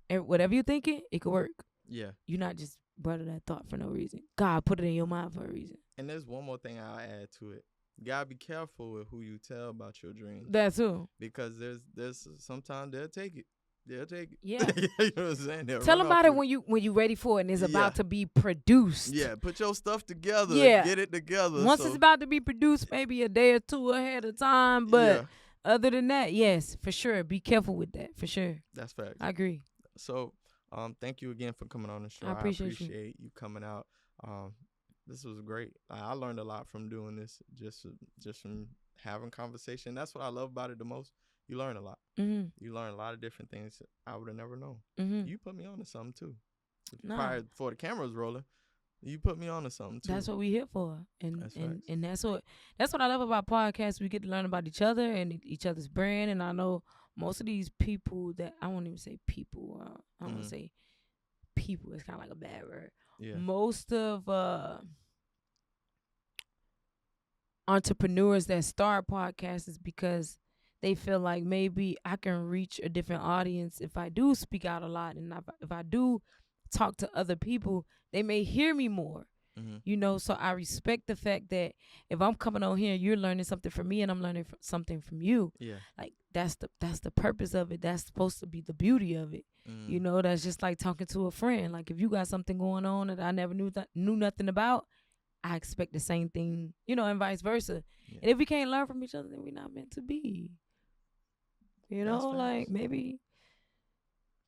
whatever you thinking, it could work. Yeah. You're not just brought that thought for no reason. God put it in your mind for a reason. And there's one more thing I'll add to it. You gotta be careful with who you tell about your dreams. That's who. Because there's sometimes they'll take it. They'll take it. Yeah. You know what I'm saying? They'll Tell run them about off it with when you ready for it and it's Yeah. about to be produced. Yeah, put your stuff together. Yeah. Get it together. Once so, it's about to be produced, maybe a day or two ahead of time. But yeah, other than that, yes, for sure. Be careful with that, for sure. that's facts. I agree. So, thank you again for coming on the show. I appreciate you. you coming out. This was great. I learned a lot from doing this, just from having conversation. That's what I love about it the most. You learn a lot. Mm-hmm. You learn a lot of different things I would have never known. Mm-hmm. You put me on to something too. Nah. Prior before the cameras rolling, you put me on to something too. That's what we here for, and That's and, facts. and that's what I love about podcasts. We get to learn about each other and each other's brand. And I know most of these people that I won't even say people. I don't want to say people. It's kind of like a bad word. Yeah. Most of entrepreneurs that start podcasts is because they feel like maybe I can reach a different audience if I do speak out a lot, and if I do talk to other people, they may hear me more. You know, so I respect the fact that if I'm coming on here, you're learning something from me and I'm learning something from you. Yeah. Like that's the purpose of it. That's supposed to be the beauty of it. You know, that's just like talking to a friend. Like if you got something going on that I never knew nothing about, I expect the same thing, you know, and vice versa. Yeah. And if we can't learn from each other, then we're not meant to be. You That's know, like facts. maybe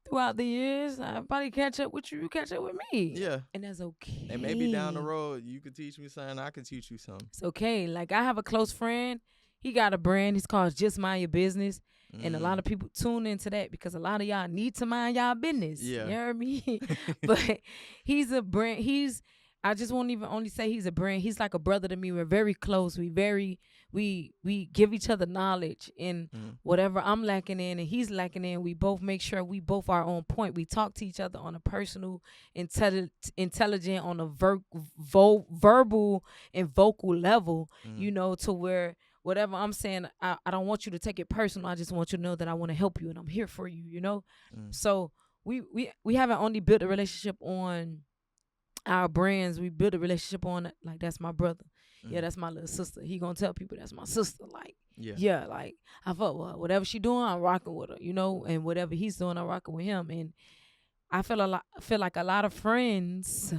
throughout the years, I probably catch up with you catch up with me. Yeah. And that's okay. And maybe down the road, you could teach me something, I could teach you something. It's okay. Like I have a close friend. He got a brand. It's called Just Mind Your Business. And a lot of people tune into that because a lot of y'all need to mind y'all business. Yeah. You heard me? But he's a brand. I just won't even only say he's a brand. He's like a brother to me. We're very close. We give each other knowledge in whatever I'm lacking in and he's lacking in. We both make sure we both are on point. We talk to each other on a personal, intelligent, on a verbal and vocal level, you know, to where whatever I'm saying, I don't want you to take it personal. I just want you to know that I want to help you and I'm here for you, you know? So we haven't only built a relationship on our brands. We built a relationship on, like, that's my brother. Yeah, that's my little sister. He gonna tell people that's my sister. Like, yeah, like, I fuck with her. Whatever she doing, I'm rocking with her, you know? And whatever he's doing, I'm rocking with him. And I feel like a lot of friends,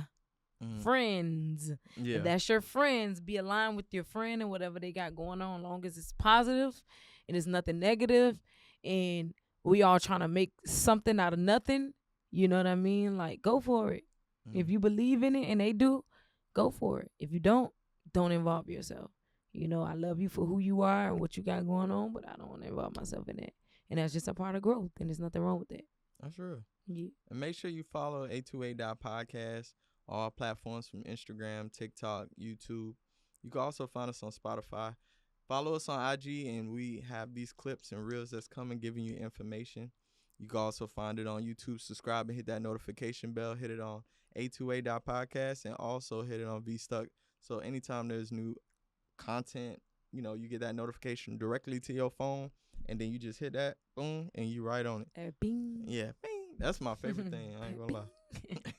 Yeah. and that's your friends, be aligned with your friend and whatever they got going on, long as it's positive and it's nothing negative, and we all trying to make something out of nothing. You know what I mean? Like, go for it. If you believe in it and they do, go for it. If you don't involve yourself. You know, I love you for who you are and what you got going on, but I don't want to involve myself in that. And that's just a part of growth, and there's nothing wrong with that. That's real. Yeah. And make sure you follow A28.podcast, all platforms from Instagram, TikTok, YouTube. You can also find us on Spotify. Follow us on IG, and we have these clips and reels that's coming, giving you information. You can also find it on YouTube. Subscribe and hit that notification bell. Hit it on A28.podcast and also hit it on VStuck. So anytime there's new content, you know, you get that notification directly to your phone, and then you just hit that, boom, and you right on it. Bing. Yeah, bing. That's my favorite thing. I ain't gonna lie.